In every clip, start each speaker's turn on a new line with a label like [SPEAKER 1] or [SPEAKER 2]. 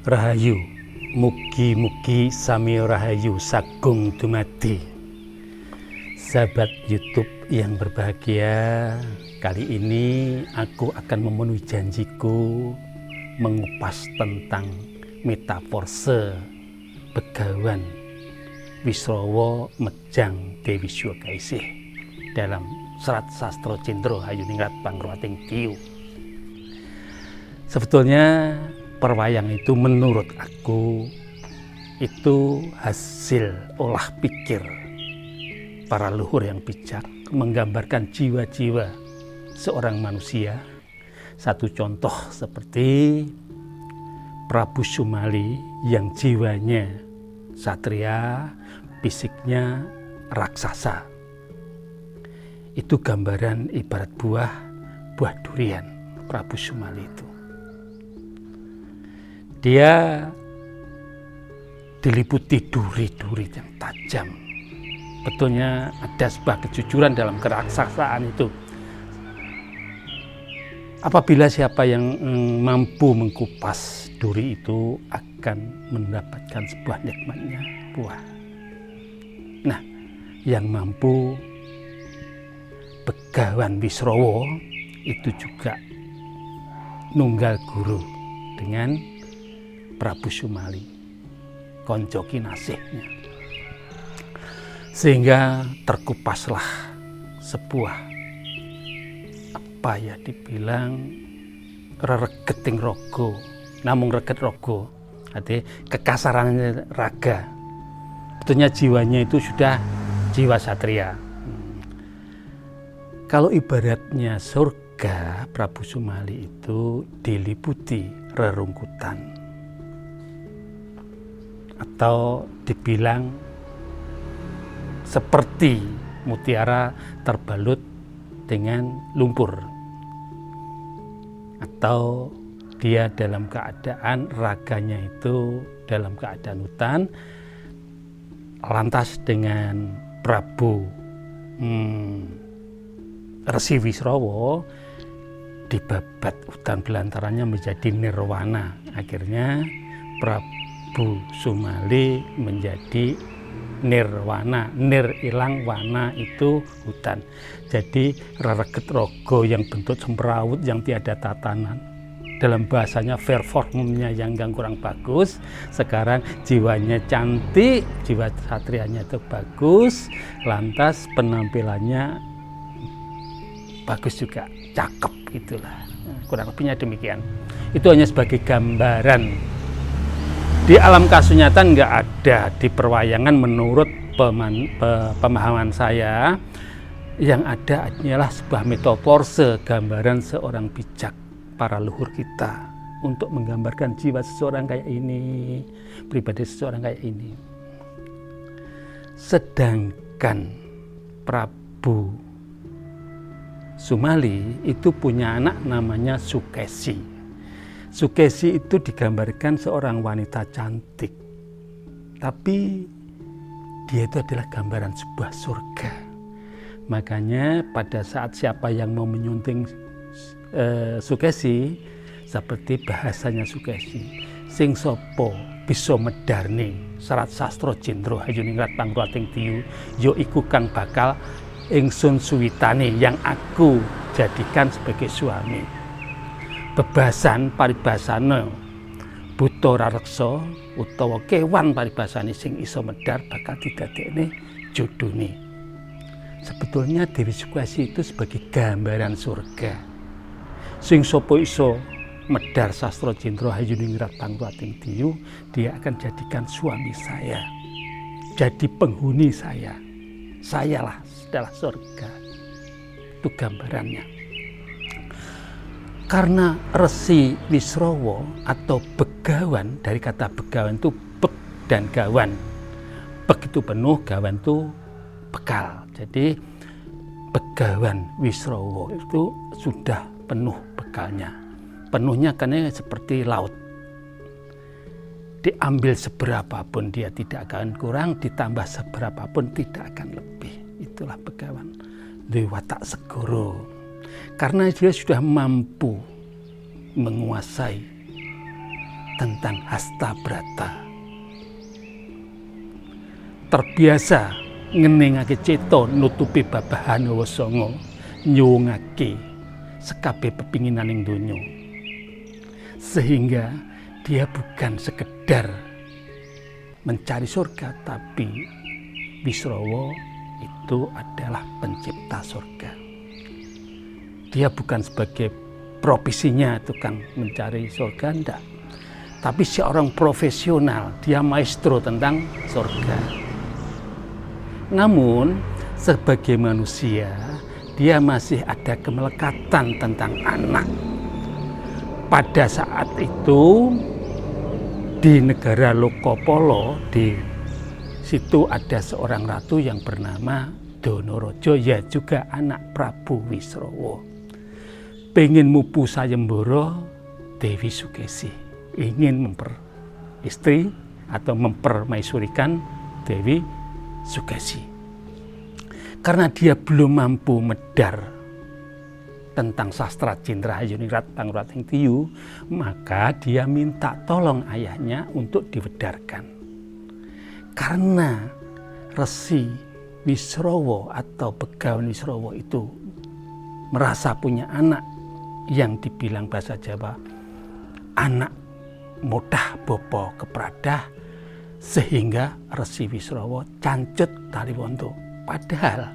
[SPEAKER 1] Rahayu, mugi-mugi sami rahayu sagung dumadi. Sahabat YouTube yang berbahagia, kali ini aku akan memenuhi janjiku mengupas tentang metaforse Begawan Wisrawa Mejang Dewi Swakaisih dalam Serat Sastra Cindra Hayuningrat Pangruwating Diyu. Sebetulnya perwayang itu menurut aku itu hasil olah pikir para leluhur yang bijak, menggambarkan jiwa-jiwa seorang manusia. Satu contoh seperti Prabu Sumali yang jiwanya satria, fisiknya raksasa. Itu gambaran ibarat buah durian Prabu Sumali itu. Dia diliputi duri-duri yang tajam. Betulnya ada sebuah kejujuran dalam keraksasaan itu. Apabila siapa yang mampu mengkupas duri itu akan mendapatkan sebuah nikmatnya buah. Nah, yang mampu Begawan Wisrawa itu juga nunggal guru dengan Prabu Sumali, konco kinasihnya. Sehingga terkupaslah sebuah dibilang reregeting rogo, namung reget rogo, artinya kekasaran raga. Betulnya jiwanya itu sudah jiwa satria. Kalau ibaratnya surga, Prabu Sumali itu diliputi rerungkutan, atau dibilang seperti mutiara terbalut dengan lumpur, atau dia dalam keadaan raganya itu dalam keadaan hutan, lantas dengan Prabu Resi Wisrawa dibabat hutan belantarannya menjadi nirwana. Akhirnya Prabu Sumali menjadi nirwana, nir ilang, wana itu hutan. Jadi rereget rogo yang bentuk semrawut yang tiada tatanan, dalam bahasanya performnya yang kurang bagus. Sekarang jiwanya cantik, jiwa satrianya itu bagus, lantas penampilannya bagus juga, cakep gitulah. Kurang lebihnya demikian. Itu hanya sebagai gambaran. Di alam kasunyatan nggak ada, di perwayangan menurut pemahaman saya. Yang ada adalah sebuah metaforse, gambaran seorang bijak para leluhur kita untuk menggambarkan jiwa seseorang kayak ini, pribadi seseorang kayak ini. Sedangkan Prabu Sumali itu punya anak namanya Sukesi. Sukesi itu digambarkan seorang wanita cantik, tapi dia itu adalah gambaran sebuah surga. Makanya pada saat siapa yang mau menyunting Sukesi, seperti bahasanya Sukesi, sing sopo bisa medarni Serat Sastra Cindra Hayuningrat Pangruwating Diyu, ya iku kang bakal ingsun suwitane, yang aku jadikan sebagai suami. Bebasan paribasane buta rareksa utawa kewan paribasane sing iso medar bakal didadekne jodhone. Sebetulnya Dewi Swakaisih itu sebagai gambaran surga. Sing sapa iso medar sastra Cindra Hayuningrat Pangruwating Diyu, dia akan jadikan suami saya, jadi penghuni saya. Sayalah adalah surga. Itu gambarannya. Karena Resi Wisrawa atau Begawan, dari kata Begawan itu bek dan gawan. Bek itu penuh, gawan itu bekal. Jadi Begawan Wisrawa itu sudah penuh bekalnya. Penuhnya karena seperti laut. Diambil seberapa pun dia tidak akan kurang, ditambah seberapa pun tidak akan lebih. Itulah Begawan duwe watak segoro. Karena dia sudah mampu menguasai tentang Hastabrata. Terbiasa ngeningake cita nutupi babahan Hawa Sanga nyuwungake sekabeh pepinginaning donya. Sehingga dia bukan sekedar mencari surga, tapi Wisrawa itu adalah pencipta surga. Dia bukan sebagai profesinya tukang mencari surga, enggak. Tapi seorang profesional, dia maestro tentang surga. Namun sebagai manusia, dia masih ada kemelekatan tentang anak. Pada saat itu di negara Lokapala, di situ ada seorang ratu yang bernama Danaraja, ya juga anak Prabu Wisrawa. Pengen mupu sayembara Dewi Sukesi, ingin memperistri atau mempermaisurikan Dewi Sukesi. Karena dia belum mampu medar tentang sastra Jendra Hayuningrat Pangurating Tiyu, maka dia minta tolong ayahnya untuk diwedarkan. Karena Resi Wisrawa atau Begawan Wisrawa itu merasa punya anak yang dibilang bahasa Jawa anak modah bopo kepradah, sehingga Resi Wisrawa cancut Taliwondo. Padahal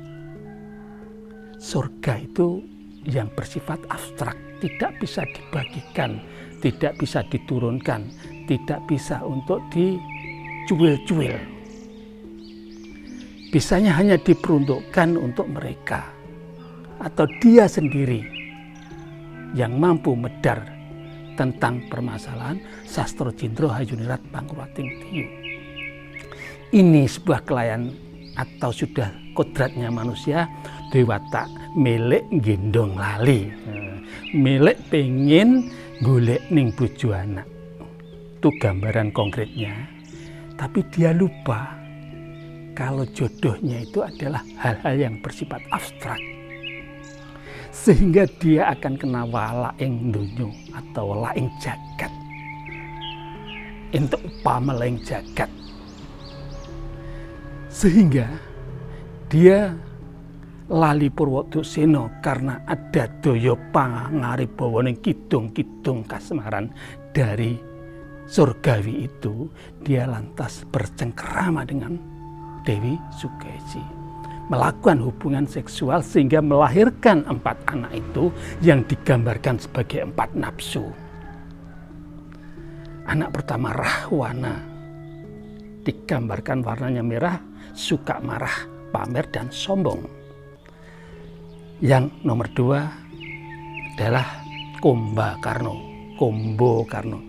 [SPEAKER 1] surga itu yang bersifat abstrak, tidak bisa dibagikan, tidak bisa diturunkan, tidak bisa untuk dicuil-cuil. Bisanya hanya diperuntukkan untuk mereka atau dia sendiri yang mampu medar tentang permasalahan sastra Jendra Hayuningrat Pangurating Tiyu. Ini sebuah kelayan atau sudah kodratnya manusia, dewata melek gendong lali, melek pengen golek ning bojo anak. Itu gambaran konkretnya. Tapi dia lupa kalau jodohnya itu adalah hal-hal yang bersifat abstrak. Sehingga dia akan kena wala ing donya atau wala ing jagat. Entuk upama ing jagat. Sehingga dia lali Purwodasena karena ada daya pangaribawa ning kidung-kidung kasemaran dari surgawi itu, dia lantas bercengkerama dengan Dewi Sukesi, melakukan hubungan seksual sehingga melahirkan 4 anak itu yang digambarkan sebagai 4 nafsu. Anak pertama Rahwana, digambarkan warnanya merah, suka marah, pamer dan sombong. Yang nomor 2 adalah Kombo Karno,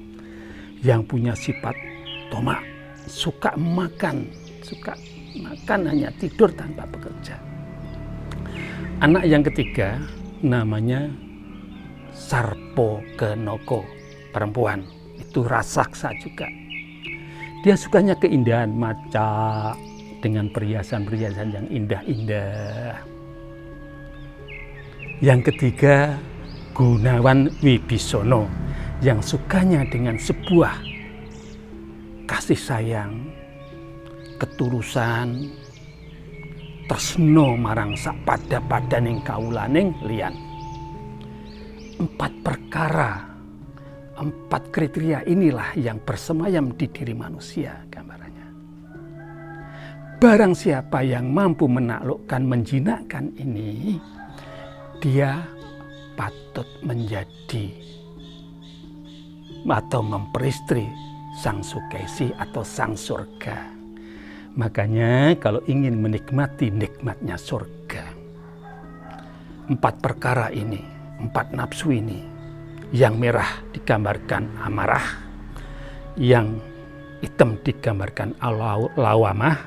[SPEAKER 1] yang punya sifat tomak, suka makan hanya tidur tanpa bekerja. Anak yang ketiga namanya Sarpokenaka, perempuan, itu raksasa juga. Dia sukanya keindahan, maca dengan perhiasan-perhiasan yang indah-indah. Yang ketiga Gunawan Wibisana, yang sukanya dengan sebuah kasih sayang, ketulusan, tresna marang sapada-padaning kawulaning liyan. 4 perkara, 4 kriteria inilah yang bersemayam di diri manusia gambarannya. Barang siapa yang mampu menaklukkan, menjinakkan ini, dia patut menjadi atau memperistri Sang Sukesi atau Sang Surga. Makanya kalau ingin menikmati nikmatnya surga, 4 perkara ini, 4 nafsu ini, yang merah digambarkan amarah, yang hitam digambarkan lawamah,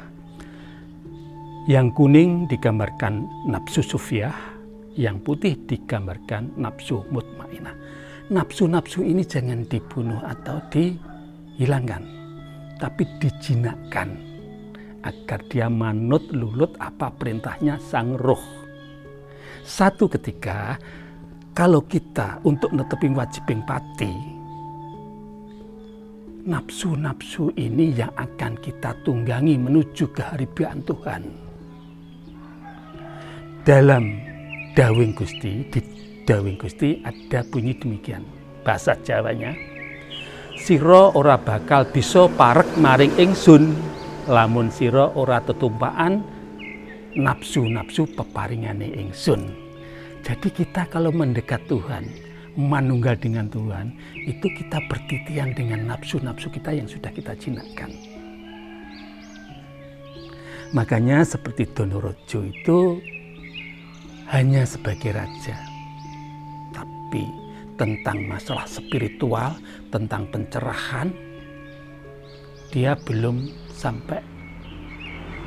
[SPEAKER 1] yang kuning digambarkan nafsu sufiyah, yang putih digambarkan nafsu mutmainah. Nafsu-nafsu ini jangan dibunuh atau dihilangkan, tapi dijinakkan agar dia manut lulut apa perintahnya sang roh. Satu ketika kalau kita untuk neteping wajibing pati, nafsu-nafsu ini yang akan kita tunggangi menuju keharibian Tuhan. Dalam Dawing Gusti, di Dawing Gusti ada bunyi demikian, bahasa Jawanya, sira ora bakal bisa parek maring ingsun lamun sira ora tetumpakan nafsu-nafsu peparingane ingsun. Jadi kita kalau mendekat Tuhan, manunggal dengan Tuhan, itu kita bertitian dengan nafsu-nafsu kita yang sudah kita jinakkan. Makanya seperti Donorojo itu hanya sebagai raja, tapi tentang masalah spiritual, tentang pencerahan, dia belum sampai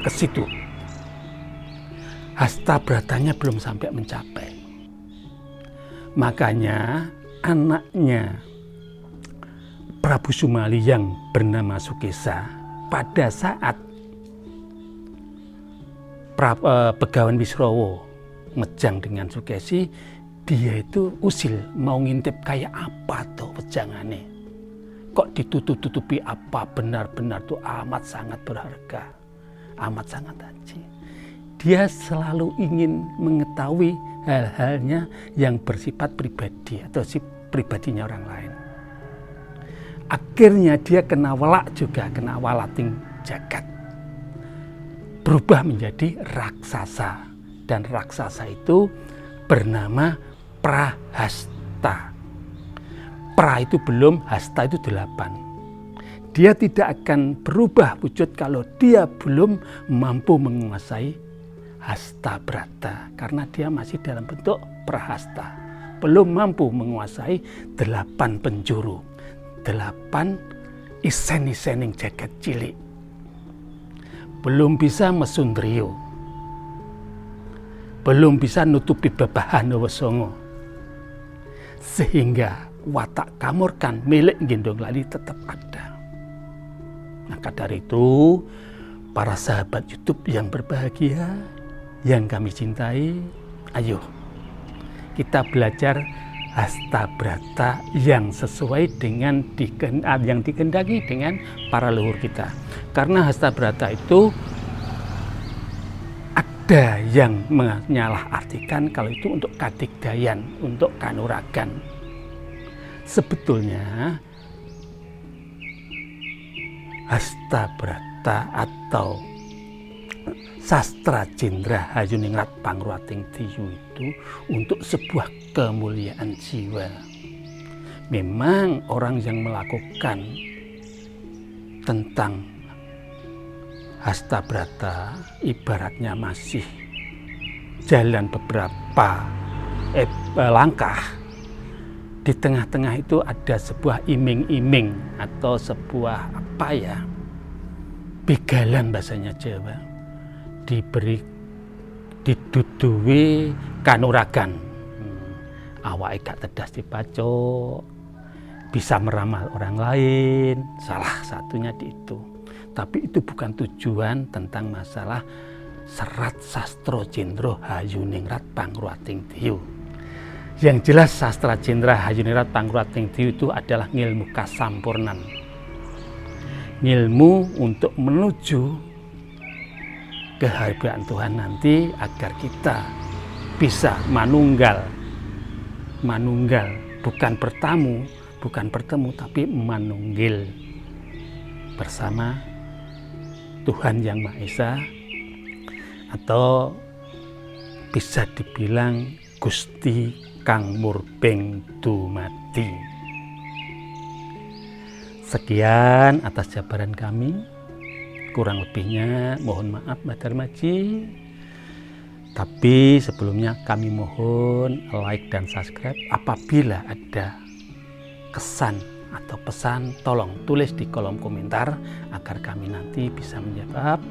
[SPEAKER 1] ke situ. Hastabratanya belum sampai mencapai. Makanya anaknya Prabu Sumali yang bernama Sukesa pada saat Begawan Wisrawa mejang dengan Sukesi, dia itu usil mau ngintip kayak apa tuh wejangane. Kok ditutup-tutupi apa, benar-benar tuh amat sangat berharga, amat sangat aji. Dia selalu ingin mengetahui hal-halnya yang bersifat pribadi atau pribadinya orang lain. Akhirnya dia kena welak juga, kena walating jagat. Berubah menjadi raksasa. Dan raksasa itu bernama Prahasta. Pra itu belum, hasta itu 8. Dia tidak akan berubah wujud kalau dia belum mampu menguasai Hastabrata, karena dia masih dalam bentuk Prahasta. Belum mampu menguasai 8 penjuru, 8 isen-isening jagat cilik. Belum bisa mesundrio. Belum bisa nutupi bebahan Songo, sehingga watak kamurkan milik Gendong Lali tetap ada. Maka dari itu, para sahabat YouTube yang berbahagia, yang kami cintai, ayo kita belajar Hastabrata yang sesuai dengan yang dikehendaki dengan para leluhur kita. Karena Hastabrata itu ada yang menyalahartikan kalau itu untuk kadigdayan, untuk kanuragan. Sebetulnya Hastabrata atau Sastra Jendra Hayuningrat Pangruating Diyu itu untuk sebuah kemuliaan jiwa. Memang orang yang melakukan tentang Hastabrata ibaratnya masih jalan beberapa langkah. Di tengah-tengah itu ada sebuah iming-iming atau sebuah begalan bahasanya Jawa. Diduduhi kanuragan. Awake gak tedas dipacok, bisa meramal orang lain, salah satunya di itu. Tapi itu bukan tujuan tentang masalah Serat Sastra Jendra Hayuningrat Pangruating Diyu. Yang jelas Sastra Jendra Hayuningrat Pangruating Diyu itu adalah ngilmu kasampurnan. Ngilmu untuk menuju kehadiran Tuhan nanti agar kita bisa manunggal, bukan bertemu tapi manunggil bersama Tuhan Yang Maha Esa, atau bisa dibilang Gusti Kang Murbeng Dumadi. Sekian atas jabaran kami. Kurang lebihnya mohon maaf Mbak Darmaji. Tapi sebelumnya kami mohon like dan subscribe. Apabila ada kesan atau pesan, tolong tulis di kolom komentar agar kami nanti bisa menjawab.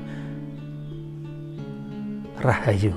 [SPEAKER 1] Rahayu.